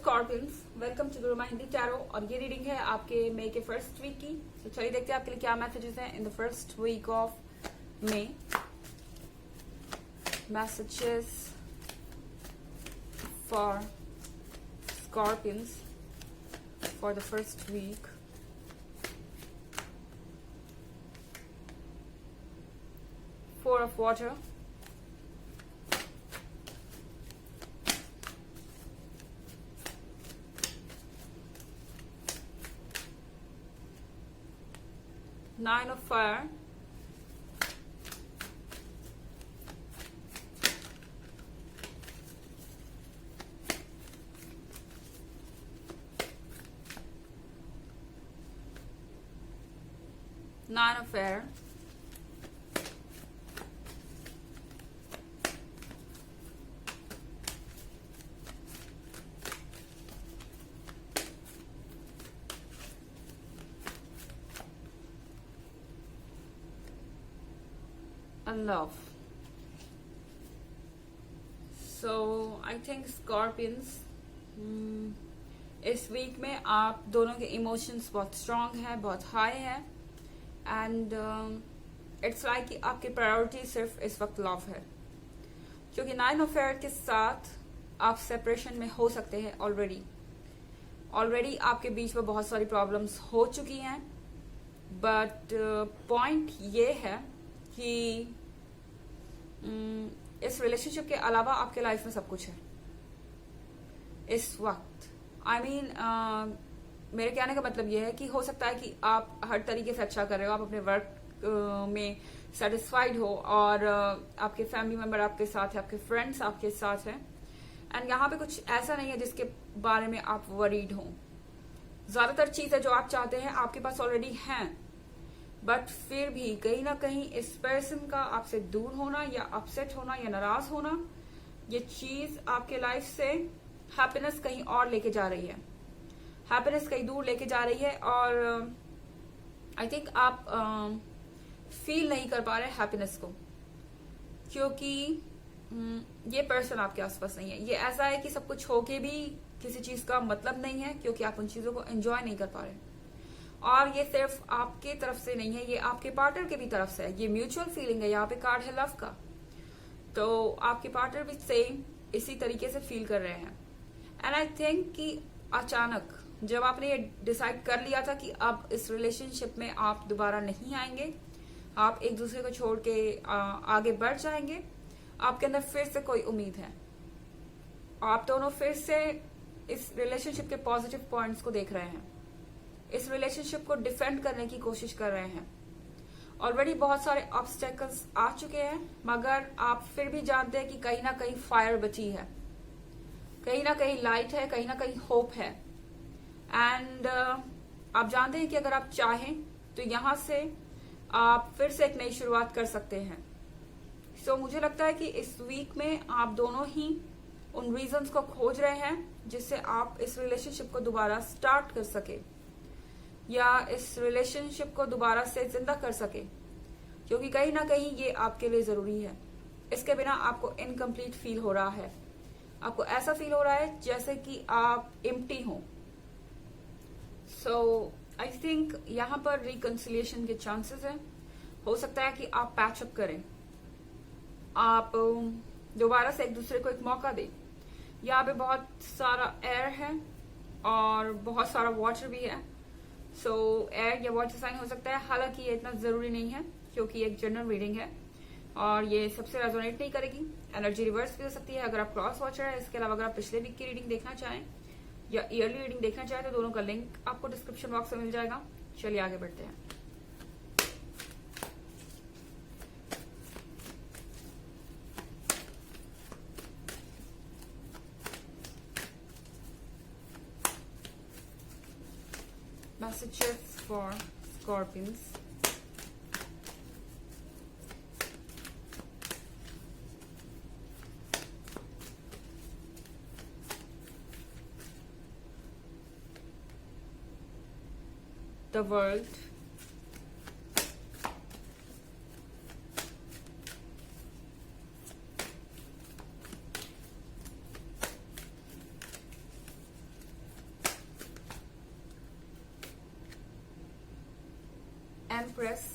Scorpions, welcome to Guruma Hindi tarot. और ये reading है आपके मई के फर्स्ट वीक की। तो चलिए देखते हैं आपके लिए क्या मैसेजेस हैं in the first week of May. Messages for scorpions for the first week. Four of water, Nine of fire, Nine of air, and love. So I think Scorpions, इस वीक में आप दोनों के इमोशंस बहुत strong है, बहुत high है। And it's like कि आपकी प्रायोरिटी सिर्फ इस वक्त लव है, क्योंकि नाइन ऑफ एयर के साथ आप सेपरेशन में हो सकते हैं। ऑलरेडी आपके बीच में बहुत सारी प्रॉब्लम्स हो चुकी हैं। बट पॉइंट ये है कि इस रिलेशनशिप के अलावा आपके लाइफ में सब कुछ है इस वक्त। मेरे कहने का मतलब यह है कि हो सकता है कि आप हर तरीके से अच्छा कर रहे हो, आप अपने वर्क में सेटिस्फाइड हो, और आपके फैमिली मेंबर आपके साथ है, आपके फ्रेंड्स आपके साथ हैं। एंड यहाँ पे कुछ ऐसा नहीं है जिसके बारे में आप वरीड हो। ज्यादातर चीजें जो आप चाहते हैं आपके पास ऑलरेडी हैं, बट फिर भी कहीं ना कहीं इस पर्सन का आपसे दूर होना या अपसेट होना या नाराज होना, ये चीज आपके लाइफ से हैप्पीनेस कहीं और लेके जा रही है, हैप्पीनेस कहीं दूर लेके जा रही है। और आई थिंक आप फील नहीं कर पा रहे हैप्पीनेस को, क्योंकि ये पर्सन आपके आसपास नहीं है। ये ऐसा है कि सब कुछ होके भी किसी चीज का मतलब नहीं है, क्योंकि आप उन चीजों को एंजॉय नहीं कर पा रहे। और ये सिर्फ आपके तरफ से नहीं है, ये आपके पार्टनर के भी तरफ से है। ये म्यूचुअल फीलिंग है। यहाँ पे कार्ड है लव का, तो आपके पार्टनर भी सेम इसी तरीके से फील कर रहे हैं। एंड आई थिंक कि अचानक जब आपने ये डिसाइड कर लिया था कि अब इस रिलेशनशिप में आप दोबारा नहीं आएंगे, आप एक दूसरे को छोड़ के आगे बढ़ जाएंगे, आपके अंदर फिर से कोई उम्मीद है। आप दोनों फिर से इस रिलेशनशिप के पॉजिटिव पॉइंट्स को देख रहे हैं, इस रिलेशनशिप को डिफेंड करने की कोशिश कर रहे हैं। ऑलरेडी बहुत सारे ऑब्स्टेकल्स आ चुके हैं, मगर आप फिर भी जानते हैं कि कहीं ना कहीं फायर बची है, कहीं ना कहीं लाइट है, कहीं ना कहीं होप है। एंड आप जानते हैं कि अगर आप चाहें तो यहां से आप फिर से एक नई शुरुआत कर सकते हैं। सो मुझे लगता है कि इस वीक में आप दोनों ही उन रीजंस को खोज रहे हैं जिससे आप इस रिलेशनशिप को दोबारा स्टार्ट कर सके, या इस रिलेशनशिप को दोबारा से जिंदा कर सके, क्योंकि कहीं ना कहीं ये आपके लिए जरूरी है। इसके बिना आपको इनकम्प्लीट फील हो रहा है, आपको ऐसा फील हो रहा है जैसे कि आप एम्प्टी हो। सो आई थिंक यहाँ पर रिकंसिलिएशन के चांसेस हैं। हो सकता है कि आप पैचअप करें, आप दोबारा से एक दूसरे को एक मौका दें। यहाँ पे बहुत सारा एयर है और बहुत सारा वाटर भी है। सो एयर या वाटर साइन हो सकता है। हालांकि ये इतना जरूरी नहीं है, क्योंकि एक जनरल रीडिंग है और ये सबसे रेजोनेट नहीं करेगी। एनर्जी रिवर्स भी हो सकती है अगर आप क्रॉस वॉचर है। इसके अलावा अगर आप पिछले वीक की रीडिंग देखना चाहें या ईयरली रीडिंग देखना चाहें तो दोनों का लिंक आपको डिस्क्रिप्शन बॉक्स में मिल जाएगा। चलिए आगे बढ़ते हैं। Messages for Scorpions. The world. Empress,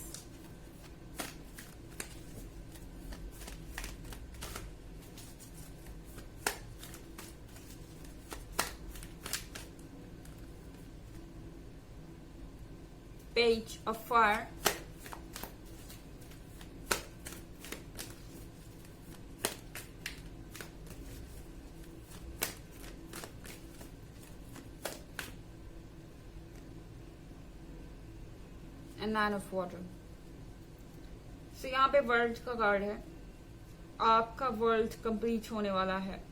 page of fire, and nine of water. So यहाँ पे वर्ल्ड का कार्ड है, आपका वर्ल्ड कंप्लीट होने वाला है।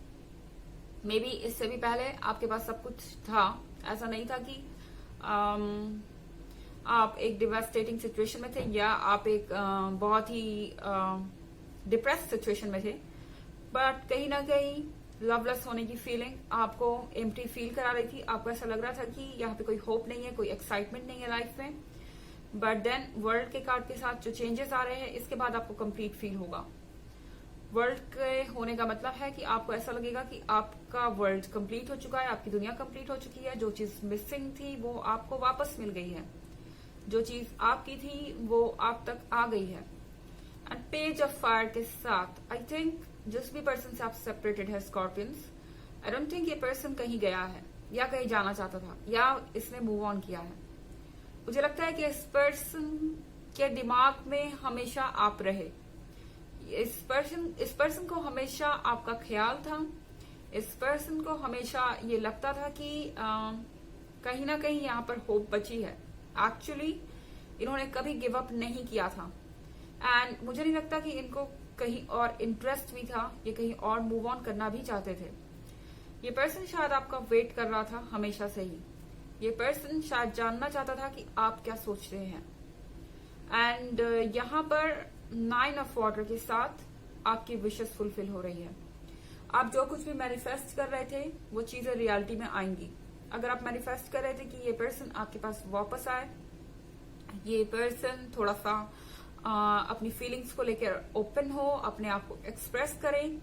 मे बी इससे भी पहले आपके पास सब कुछ था, ऐसा नहीं था कि आप एक डिवास्टेटिंग सिचुएशन में थे या आप एक बहुत ही डिप्रेस सिचुएशन में थे, बट कहीं ना कहीं लवलेस होने की फीलिंग आपको एम्प्टी फील करा रही थी। आपको ऐसा लग रहा था कि यहाँ पे कोई होप नहीं है, कोई एक्साइटमेंट नहीं है लाइफ में। बट देन वर्ल्ड के कार्ड के साथ जो चेंजेस आ रहे हैं, इसके बाद आपको कंप्लीट फील होगा। वर्ल्ड के होने का मतलब है कि आपको ऐसा लगेगा कि आपका वर्ल्ड कंप्लीट हो चुका है, आपकी दुनिया कंप्लीट हो चुकी है। जो चीज मिसिंग थी वो आपको वापस मिल गई है, जो चीज आपकी थी वो आप तक आ गई है। एंड पेज ऑफ फायर के साथ आई थिंक जिस भी पर्सन से आप सेपरेटेड है स्कॉर्पियंस, आई डोंट थिंक ये पर्सन कहीं गया है या कहीं जाना चाहता था या इसने मूव ऑन किया है। मुझे लगता है कि इस पर्सन के दिमाग में हमेशा आप रहे। इस पर्सन को हमेशा आपका ख्याल था। इस पर्सन को हमेशा ये लगता था कि कहीं ना कहीं यहाँ पर होप बची है। एक्चुअली इन्होंने कभी गिव अप नहीं किया था एंड मुझे नहीं लगता कि इनको कहीं और इंटरेस्ट भी था, ये कहीं और मूव ऑन करना भी चाहते थे। ये पर्सन शायद आपका वेट कर रहा था हमेशा से ही। ये पर्सन शायद जानना चाहता था कि आप क्या सोच रहे हैं। एंड यहाँ पर 9 ऑफ वाटर के साथ आपकी विशेस फुलफिल हो रही है। आप जो कुछ भी मैनिफेस्ट कर रहे थे वो चीजें रियलिटी में आएंगी। अगर आप मैनिफेस्ट कर रहे थे कि ये पर्सन आपके पास वापस आए, ये पर्सन थोड़ा सा अपनी फीलिंग्स को लेकर ओपन हो, अपने आप को एक्सप्रेस करें,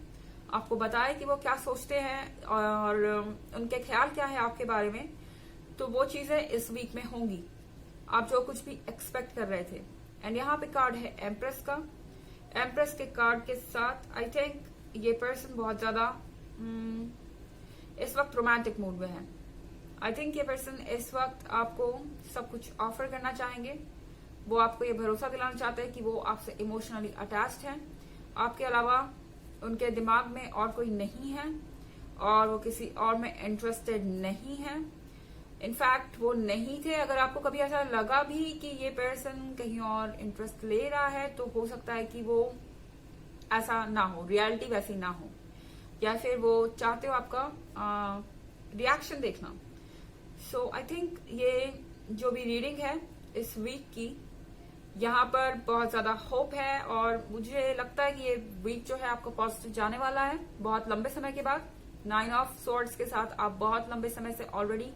आपको बताए कि वो क्या सोचते हैं और उनके ख्याल क्या है आपके बारे में, तो वो चीजें इस वीक में होंगी। आप जो कुछ भी एक्सपेक्ट कर रहे थे। एंड यहाँ पे कार्ड है एम्प्रेस का। एम्प्रेस के कार्ड के साथ आई थिंक ये पर्सन बहुत ज्यादा इस वक्त रोमांटिक मूड में है। आई थिंक ये पर्सन इस वक्त आपको सब कुछ ऑफर करना चाहेंगे। वो आपको ये भरोसा दिलाना चाहते हैं कि वो आपसे इमोशनली अटैच्ड हैं। आपके अलावा उनके दिमाग में और कोई नहीं है और वो किसी और में इंटरेस्टेड नहीं है। इनफैक्ट वो नहीं थे। अगर आपको कभी ऐसा लगा भी कि ये पर्सन कहीं और इंटरेस्ट ले रहा है, तो हो सकता है कि वो ऐसा ना हो, रियलिटी वैसी ना हो, या फिर वो चाहते हो आपका रिएक्शन देखना। सो आई थिंक ये जो भी रीडिंग है इस वीक की, यहाँ पर बहुत ज्यादा होप है और मुझे लगता है कि ये वीक जो है आपको पॉजिटिव जाने वाला है बहुत लंबे समय के बाद। 9 ऑफ सोर्ड्स के साथ आप बहुत लंबे समय से ऑलरेडी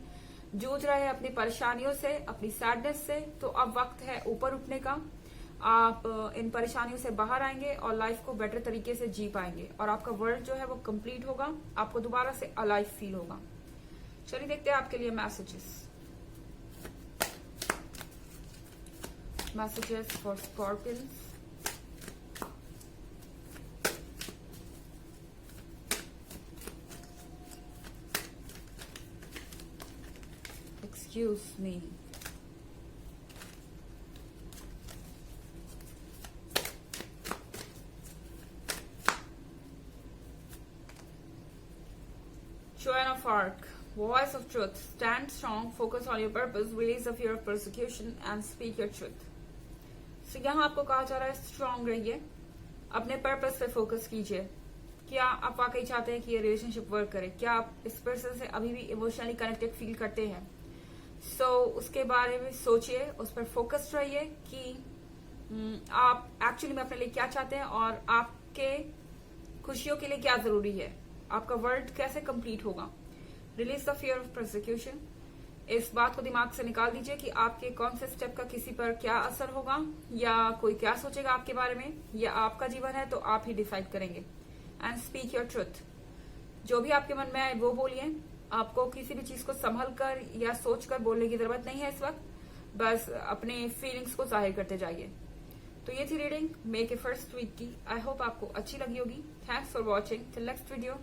जूझ रहे हैं अपनी परेशानियों से, अपनी सैडनेस से। तो अब वक्त है ऊपर उठने का। आप इन परेशानियों से बाहर आएंगे और लाइफ को बेटर तरीके से जी पाएंगे और आपका वर्ल्ड जो है वो कंप्लीट होगा। आपको दोबारा से अलाइव फील होगा। चलिए देखते हैं आपके लिए messages for scorpions. Excuse me. Joan of Arc, voice of truth. Stand strong, focus on your purpose, release the fear of persecution and speak your truth. So यहाँ आपको कहा जा रहा है स्ट्रांग रहिए, अपने पर्पस पे फोकस कीजिए। क्या आप वाकई चाहते हैं कि ये रिलेशनशिप वर्क करे? क्या आप इस पर्सन से अभी भी इमोशनली कनेक्टेड फील करते हैं? उसके बारे में सोचिए, उस पर फोकस्ड रहिए कि आप एक्चुअली में अपने लिए क्या चाहते हैं और आपके खुशियों के लिए क्या जरूरी है, आपका वर्ल्ड कैसे कंप्लीट होगा। Release the fear of prosecution. इस बात को दिमाग से निकाल दीजिए कि आपके कौन से स्टेप का किसी पर क्या असर होगा या कोई क्या सोचेगा आपके बारे में, या आपका जीवन है तो आप ही डिसाइड करेंगे। And speak your truth. जो भी आपके मन में आए वो बोलिए। आपको किसी भी चीज को संभल कर या सोच कर बोलने की जरूरत नहीं है इस वक्त। बस अपने फीलिंग्स को जाहिर करते जाइए। तो ये थी रीडिंग मे के फर्स्ट वीक की। आई होप आपको अच्छी लगी होगी। Thanks for watching. Till next video.